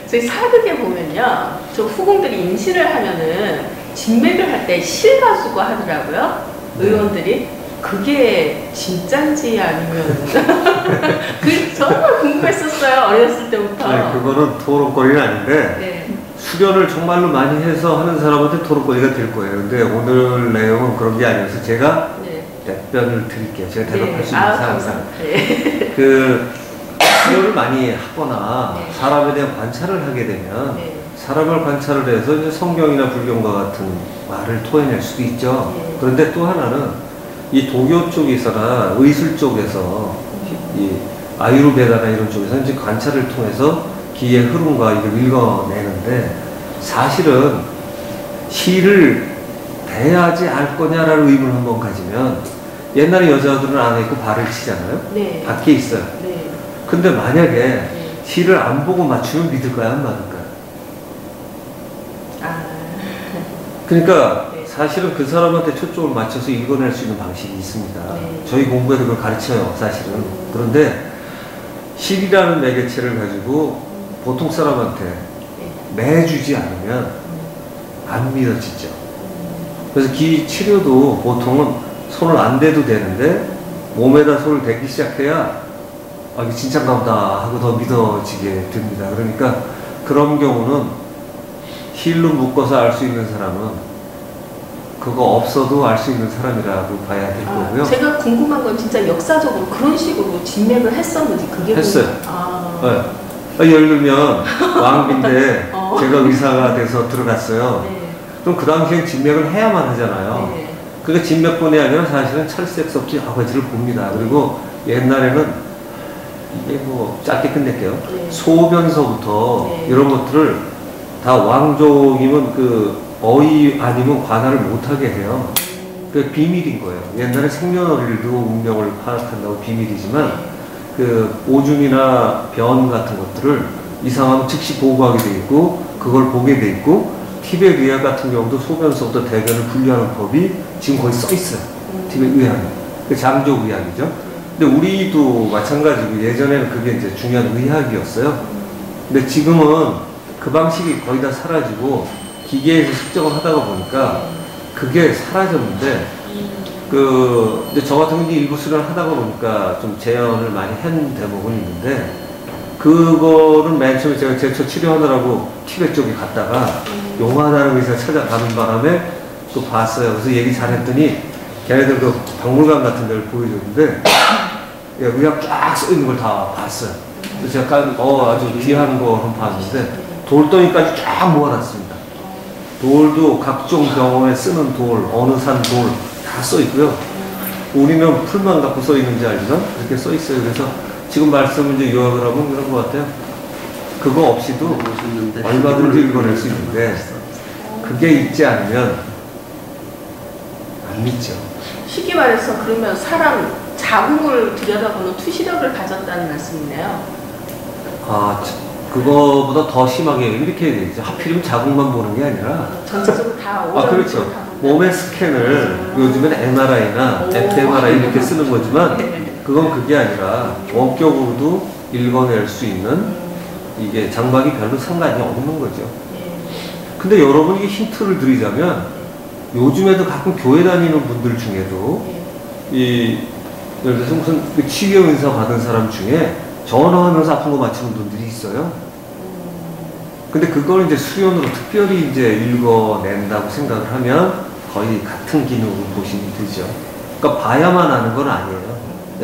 저희 사극에 보면요, 저 후궁들이 임신을 하면은 진맥을 할 때 실가수고 하더라고요. 의원들이. 그게 진짠지 아니면 그 정말 궁금했었어요. 어렸을 때부터. 네, 그거는 토론거리는 아닌데 네. 수련을 정말로 많이 해서 하는 사람한테 토론거리가 될 거예요. 근데 오늘 내용은 그런 게 아니어서 제가 네. 답변을 드릴게요. 제가 대답할 네. 수 있는 사항상. 네. 그 수련을 많이 하거나 네. 사람에 대한 관찰을 하게 되면 네. 사람을 관찰을 해서 이제 성경이나 불경과 같은 말을 토해낼 수도 있죠. 네. 그런데 또 하나는 이 도교 쪽에서나 의술 쪽에서 이 아유르베다나 이런 쪽에서 이제 관찰을 통해서 기의 흐름과 이걸 읽어내는데 사실은 시를 대하지 않을 거냐라는 의문을 한번 가지면 옛날에 여자들은 안에 있고 발을 치잖아요. 네. 밖에 있어요. 네. 근데 만약에 네. 시를 안 보고 맞추면 믿을까요? 안 맞을까요? 아. 그러니까 네. 사실은 그 사람한테 초점을 맞춰서 읽어낼 수 있는 방식이 있습니다. 네. 저희 공부에도 그걸 가르쳐요, 사실은. 그런데 시이라는 매개체를 가지고 보통 사람한테 매주지 않으면 안 믿어지죠. 그래서 기 치료도 보통은 손을 안 대도 되는데 몸에다 손을 대기 시작해야 아, 이게 진짜인가 보다 하고 더 믿어지게 됩니다. 그러니까 그런 경우는 힐로 묶어서 알 수 있는 사람은 그거 없어도 알 수 있는 사람이라고 봐야 될 거고요. 제가 궁금한 건 진짜 역사적으로 그런 식으로 진맥을 했었는지 그게 했어요. 네. 예를 들면 왕비인데 제가 의사가 돼서 들어갔어요. 네. 그럼 그 당시엔 진맥을 해야만 하잖아요. 네. 그러니까 진맥뿐이 아니라 사실은 철색섭지 아버지를 봅니다. 그리고 옛날에는 이게 뭐 짧게 끝낼게요. 네. 소변서부터 네. 이런 것들을 다 왕족이면 그 어이 아니면 관할을 못하게 해요. 그 비밀인 거예요. 옛날에 생년월일도 운명을 파악한다고 비밀이지만 그 오줌이나 변 같은 것들을 이상하면 즉시 보고하게 돼 있고 그걸 보게 돼 있고 티베트 의학 같은 경우도 소변서부터 대변을 분류하는 법이 지금 거기 써 있어요. 티베트 의학은 그 장족 의학이죠. 근데 우리도 마찬가지고 예전에는 그게 이제 중요한 의학이었어요. 근데 지금은 그 방식이 거의 다 사라지고 기계에서 측정을 하다가 보니까 그게 사라졌는데 이제 저 같은 경우 일부 수련을 하다가 보니까 좀 재현을 많이 한 대목은 있는데 그거는 맨 처음에 제가 제초 치료하느라고 티베트 쪽에 갔다가 용하다는 의사 찾아가는 바람에 또 봤어요. 그래서 얘기 잘했더니 걔네들 그 박물관 같은 데를 보여줬는데 의학 쫙 써있는 걸 다 봤어요. 그래서 제가 아주 귀한 거 한번 봤는데 돌덩이까지 쫙 모아놨습니다. 돌도 각종 병원에 쓰는 돌, 어느 산 돌 다 써있고요. 우리는 풀만 갖고 써있는지 알지만 그렇게 써있어요. 그래서 지금 말씀을 이제 요약을 하면 그런 것 같아요. 그거 없이도 얼마든지 읽어낼 수 있는데 그게 있지 않으면 안 믿죠. 쉽게 말해서 그러면 사람 자궁을 들여다보는 투시력을 가졌다는 말씀이네요. 아, 그거보다 더 심하게 이렇게 해야 되죠. 하필이면 자궁만 보는 게 아니라 전체적으로 다 오전 그렇죠. 몸의 스캔을 요즘엔 MRI나 fMRI 이렇게 쓰는 거지만 그건 그게 아니라 원격으로도 읽어낼 수 있는 이게 장막이 별로 상관이 없는 거죠. 근데 여러분이 힌트를 드리자면 요즘에도 가끔 교회 다니는 분들 중에도 예를 들어서 무슨 치료 인사 받은 사람 중에 전화하면서 아픈 거 맞추는 분들이 있어요. 근데 그걸 이제 수련으로 특별히 이제 읽어낸다고 생각을 하면 거의 같은 기능으로 보시면 되죠. 그러니까 봐야만 하는 건 아니에요.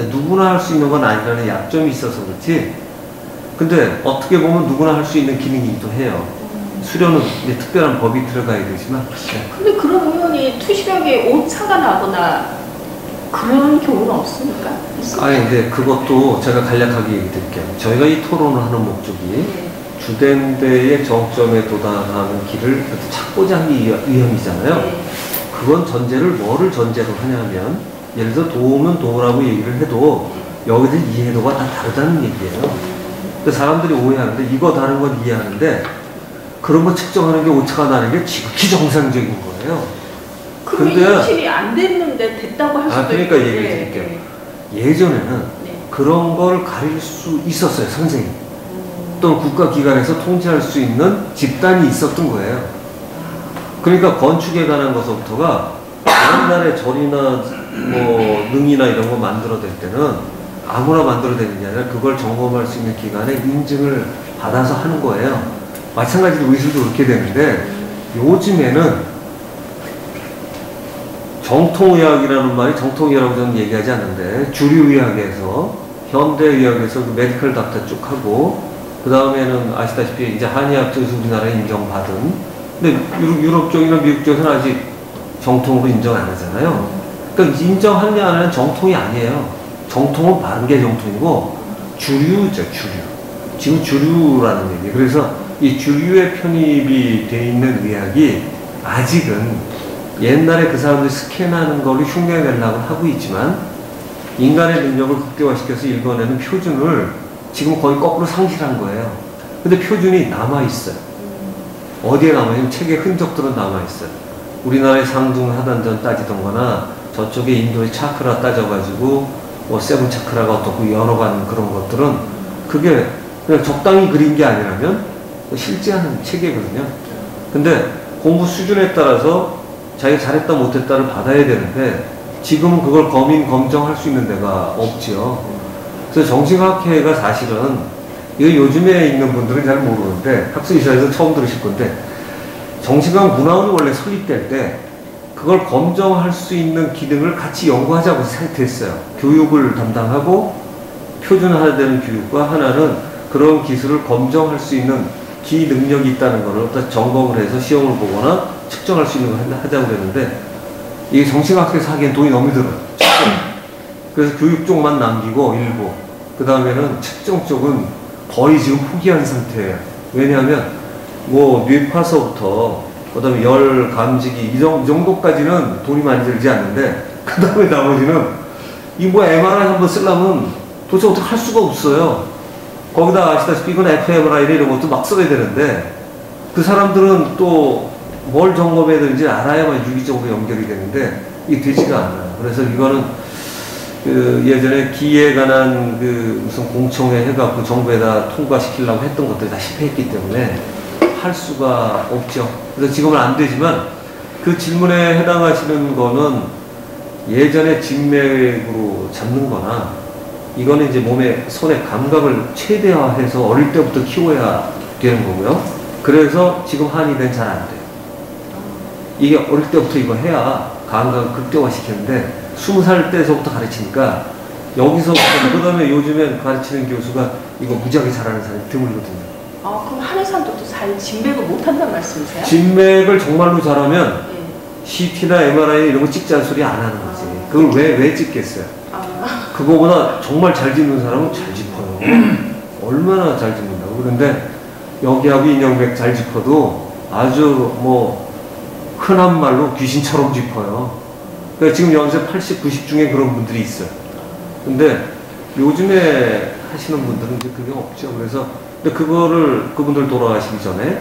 누구나 할 수 있는 건 아니라는 약점이 있어서 그렇지. 근데 어떻게 보면 누구나 할 수 있는 기능이기도 해요. 수련은 이제 특별한 법이 들어가야 되지만. 근데 그런 의원이 투시력에 오차가 나거나 그런 경우는 없습니까? 근데 그것도 제가 간략하게 얘기 드릴게요. 저희가 이 토론을 하는 목적이 주된 데의 정점에 도달하는 길을 찾고자 하는 위험이잖아요. 그건 전제를 뭐를 전제로 하냐면 예를 들어 도우면 도우라고 얘기를 해도 여기서 이해도가 다 다르다는 얘기예요. 근데 사람들이 오해하는데 이거 다른 건 이해하는데 그런 거 측정하는 게 오차가 나는 게 지극히 정상적인 거예요. 그럼 인출이 안 됐는데 됐다고 할 수도 그러니까 얘기를 드릴게요. 예전에는 그런 걸 가릴 수 있었어요, 선생님. 어떤 국가기관에서 통제할 수 있는 집단이 있었던 거예요. 그러니까 건축에 관한 것부터가 옛날에 절이나 뭐 능이나 이런 거 만들어낼 때는 아무나 만들어내는 게 아니라 그걸 점검할 수 있는 기관의 인증을 받아서 하는 거예요. 마찬가지로 의술도 그렇게 되는데 요즘에는 정통의학이라는 말이 정통의학이라고 저는 얘기하지 않는데 주류의학에서 현대의학에서 그 메디컬 닥터 쪽 하고 그 다음에는 아시다시피 이제 한의학 쪽에서 우리나라에 인정받은 근데 유럽 쪽이나 미국 쪽에서는 아직 정통으로 인정 안 하잖아요. 그러니까 인정하느냐 안 하느냐 정통이 아니에요. 정통은 바른 게 정통이고 주류죠, 주류. 지금 주류라는 얘기. 그래서 이 주류에 편입이 돼 있는 의학이 아직은 옛날에 그 사람들이 스캔하는 걸로 흉내내려고 하고 있지만 인간의 능력을 극대화시켜서 읽어내는 표준을 지금 거의 거꾸로 상실한 거예요. 근데 표준이 남아있어요. 어디에 남아있냐면 책의 흔적들은 남아있어요. 우리나라의 상중 하단전 따지던 거나 저쪽에 인도의 차크라 따져가지고 뭐 세븐 차크라가 어떻고 열어가는 그런 것들은 그게 그냥 적당히 그린 게 아니라면 실제하는 체계거든요. 근데 공부 수준에 따라서 자기가 잘했다 못했다를 받아야 되는데 지금은 그걸 검정할 수 있는 데가 없죠. 그래서 정신학회가 사실은 이거 요즘에 있는 분들은 잘 모르는데 학술이사에서 처음 들으실 건데 정신학 문화원이 원래 설립될 때 그걸 검정할 수 있는 기능을 같이 연구하자고 됐어요. 교육을 담당하고 표준화되는 교육과 하나는 그런 기술을 검정할 수 있는 기능력이 있다는 것을 점검을 해서 시험을 보거나 측정할 수 있는 걸 하자고 그랬는데 이게 정신학회에서 하기엔 돈이 너무 들어요. 그래서 교육 쪽만 남기고 일부 그 다음에는 측정 쪽은 거의 지금 포기한 상태예요. 왜냐하면 뭐 뇌파서부터 그 다음에 열 감지기 이 정도까지는 돈이 많이 들지 않는데 그 다음에 나머지는 이 뭐 MRI 한번 쓰려면 도대체 어떻게 할 수가 없어요. 거기다 아시다시피 이건 fMRI 이런 것도 막 써야 되는데 그 사람들은 또 뭘 점검해야 되는지 알아야만 유기적으로 연결이 되는데 이게 되지가 않아요. 그래서 이거는 그 예전에 기에 관한 그 무슨 공청회 해갖고 정부에다 통과시키려고 했던 것들이 다 실패했기 때문에 할 수가 없죠. 그래서 지금은 안 되지만 그 질문에 해당하시는 거는 예전에 진맥으로 잡는 거나 이거는 이제 몸의 손의 감각을 최대화해서 어릴 때부터 키워야 되는 거고요. 그래서 지금 한의대는 잘 안 돼요. 이게 어릴 때부터 이거 해야 감각을 극대화시키는데 20살 때서부터 가르치니까 여기서부터 그 다음에 요즘에 가르치는 교수가 이거 무지하게 잘하는 사람이 드물거든요. 아, 그럼 한의사들도 잘 진맥을 못한다는 말씀이세요? 진맥을 정말로 잘하면 CT나 MRI 이런 거 찍자는 소리 안 하는 거지. 그걸 왜 찍겠어요? 그거보다 정말 잘 짚는 사람은 잘 짚어요. 얼마나 잘 짚는다고. 그런데 여기하고 인형맥 잘 짚어도 아주 뭐 흔한 말로 귀신처럼 짚어요. 그러니까 지금 연세 80, 90 중에 그런 분들이 있어요. 근데 요즘에 하시는 분들은 이제 그게 없죠. 그래서 근데 그거를 그분들 돌아가시기 전에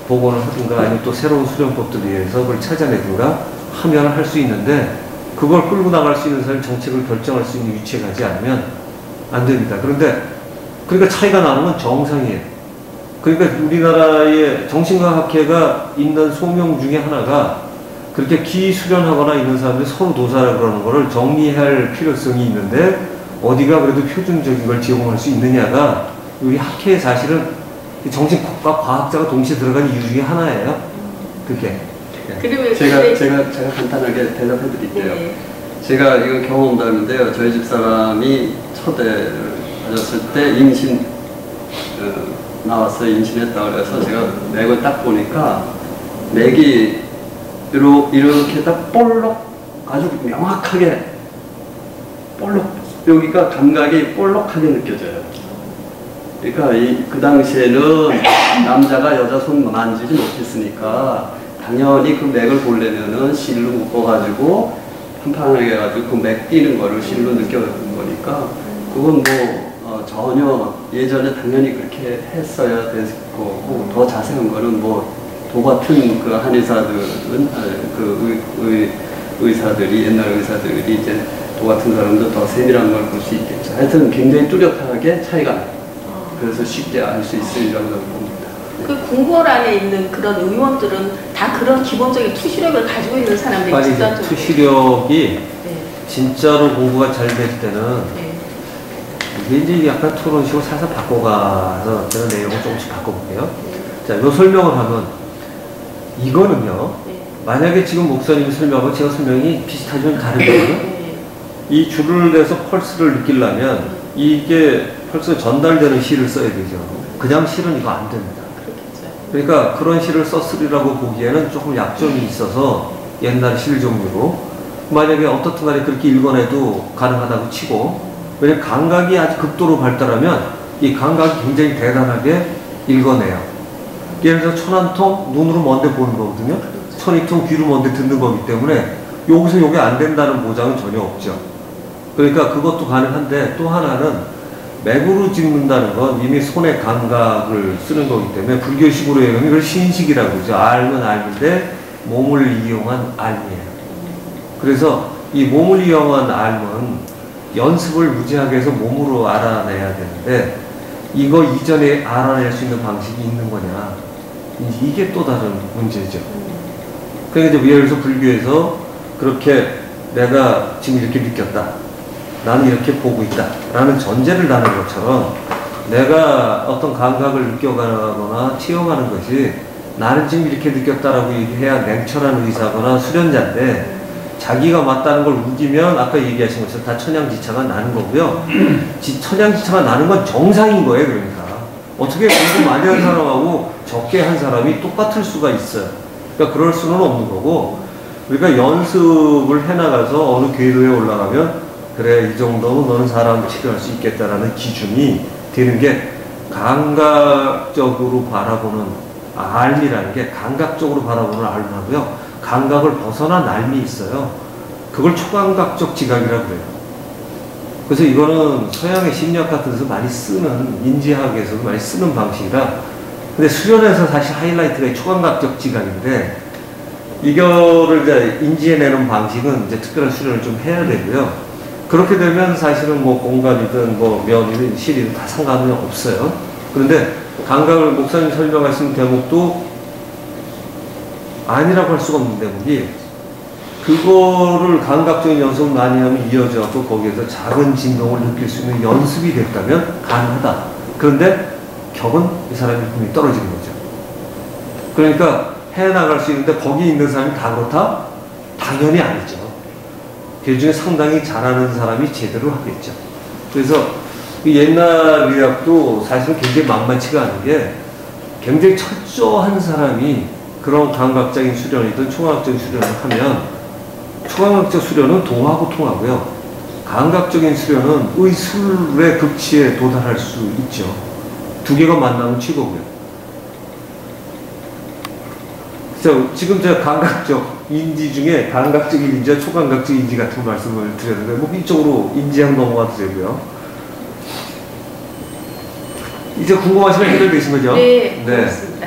복원을 하든가 아니면 또 새로운 수련법들에 의해서 그걸 찾아내든가 하면 할 수 있는데 그걸 끌고 나갈 수 있는 사람이 정책을 결정할 수 있는 위치에 가지 않으면 안 됩니다. 그러니까 차이가 나는 건 정상이에요. 그러니까 우리나라의 정신과학회가 있는 소명 중에 하나가 그렇게 기수련하거나 있는 사람들이 서로 도사라 그러는 거를 정리할 필요성이 있는데 어디가 그래도 표준적인 걸 제공할 수 있느냐가 우리 학회에 사실은 정신과 과학자가 동시에 들어간 이유 중에 하나예요. 그게. 제가 간단하게 대답해 드릴게요. 네. 제가 이거 경험담인데요. 저희 집사람이 초대를 하셨을 때 임신 나왔어요. 임신했다 그래서 제가 맥을 딱 보니까 맥이 이렇게 딱 볼록 아주 명확하게 볼록 여기가 감각이 볼록하게 느껴져요. 그러니까 그 당시에는 남자가 여자 손 만지지 못했으니까 당연히 그 맥을 보려면은 실로 묶어가지고 판판하게 해가지고 그 맥 뛰는 거를 실로 느껴보는 거니까 그건 뭐 전혀 예전에 당연히 그렇게 했어야 될 거고 더 자세한 거는 뭐 도 같은 그 한의사들은 그 의사들이 옛날 의사들이 이제 도 같은 사람도 더 세밀한 걸 볼 수 있겠죠. 하여튼 굉장히 뚜렷하게 차이가 나요. 그래서 쉽게 알 수 있으리라고 봅니다. 그 궁궐안에 있는 그런 의원들은 다 그런 기본적인 투시력을 가지고 있는 사람들이 아니, 집단적으로. 투시력이 네. 진짜로 공부가 잘 될 때는 네. 이게 이제 약간 토론식으로 살살 바꿔가서 제가 내용을 조금씩 바꿔볼게요. 자, 요 설명을 하면 이거는요. 네. 만약에 지금 목사님이 설명하고 제가 설명이 비슷하지만 다르거든요. 네. 이 줄을 내서 펄스를 느끼려면 이게 펄스가 전달되는 시를 써야 되죠. 그냥 시는 이거 안 됩니다. 그렇겠죠. 그러니까 그런 시를 썼으리라고 보기에는 조금 약점이 있어서 옛날 실 종류로 만약에 어떻든 간에 그렇게 읽어내도 가능하다고 치고, 왜냐면 감각이 아주 극도로 발달하면 이 감각이 굉장히 대단하게 읽어내요. 예를 들어서 천안통 눈으로 먼데 보는 거거든요. 천이통 귀로 먼데 듣는 거기 때문에 여기서 요게 안 된다는 보장은 전혀 없죠. 그러니까 그것도 가능한데, 또 하나는 맥으로 짚는다는 건 이미 손의 감각을 쓰는 거기 때문에 불교식으로 얘기하면 이걸 신식이라고 그러죠. 알면 알는데 몸을 이용한 알이에요. 그래서 이 몸을 이용한 알은 연습을 무지하게 해서 몸으로 알아내야 되는데, 이거 이전에 알아낼 수 있는 방식이 있는 거냐, 이게 또 다른 문제죠. 그러니까 이제 예를 들어서 불교에서 그렇게 내가 지금 이렇게 느꼈다, 나는 이렇게 보고 있다 라는 전제를 다는 것처럼 내가 어떤 감각을 느껴가거나 체험하는 것이 나는 지금 이렇게 느꼈다라고 얘기해야 냉철한 의사거나 수련자인데, 자기가 맞다는 걸 우기면 아까 얘기하신 것처럼 다 천양지차가 나는 거고요. 천양지차가 나는 건 정상인 거예요. 그러니까 어떻게 공부 많이 한 사람하고 적게 한 사람이 똑같을 수가 있어요. 그러니까 그럴 수는 없는 거고, 그러니까 연습을 해나가서 어느 궤도에 올라가면 그래, 이 정도면 너는 사람을 치료할 수 있겠다라는 기준이 되는 게, 감각적으로 바라보는 알미라는 게 감각적으로 바라보는 알미하고요, 감각을 벗어난 알미 있어요. 그걸 초감각적 지각이라고 그래요. 그래서 이거는 서양의 심리학 같은 데서 많이 쓰는, 인지학에서도 많이 쓰는 방식이라, 근데 수련에서 사실 하이라이트가 초감각적 지각인데, 이거를 이제 인지해내는 방식은 이제 특별한 수련을 좀 해야 되고요. 그렇게 되면 사실은 뭐 공간이든 뭐 면이든 실이든 다 상관은 없어요. 그런데 감각을 목사님 설명하신 대목도 아니라고 할 수가 없는 대목이, 그거를 감각적인 연습을 많이 하면 이어져서 거기에서 작은 진동을 느낄 수 있는 연습이 됐다면 가능하다. 그런데 격은 이 사람이 분명히 떨어지는 거죠. 그러니까 해나갈 수 있는데 거기 있는 사람이 다 그렇다? 당연히 아니죠. 그 중에 상당히 잘하는 사람이 제대로 하겠죠. 그래서 옛날 의학도 사실은 굉장히 만만치가 않은 게, 굉장히 철저한 사람이 그런 감각적인 수련이든 초감각적인 수련을 하면, 초감각적 수련은 도하고 통하고요, 감각적인 수련은 의술의 극치에 도달할 수 있죠. 두 개가 만나면 최고고요. 그래서 지금 제가 감각적 인지 중에 감각적인 인지와 초감각적 인지 같은 말씀을 드렸는데, 뭐 이쪽으로 인지학 넘어가도 되고요. 이제 궁금하시면 해결되신 거죠? 네, 그렇습니다.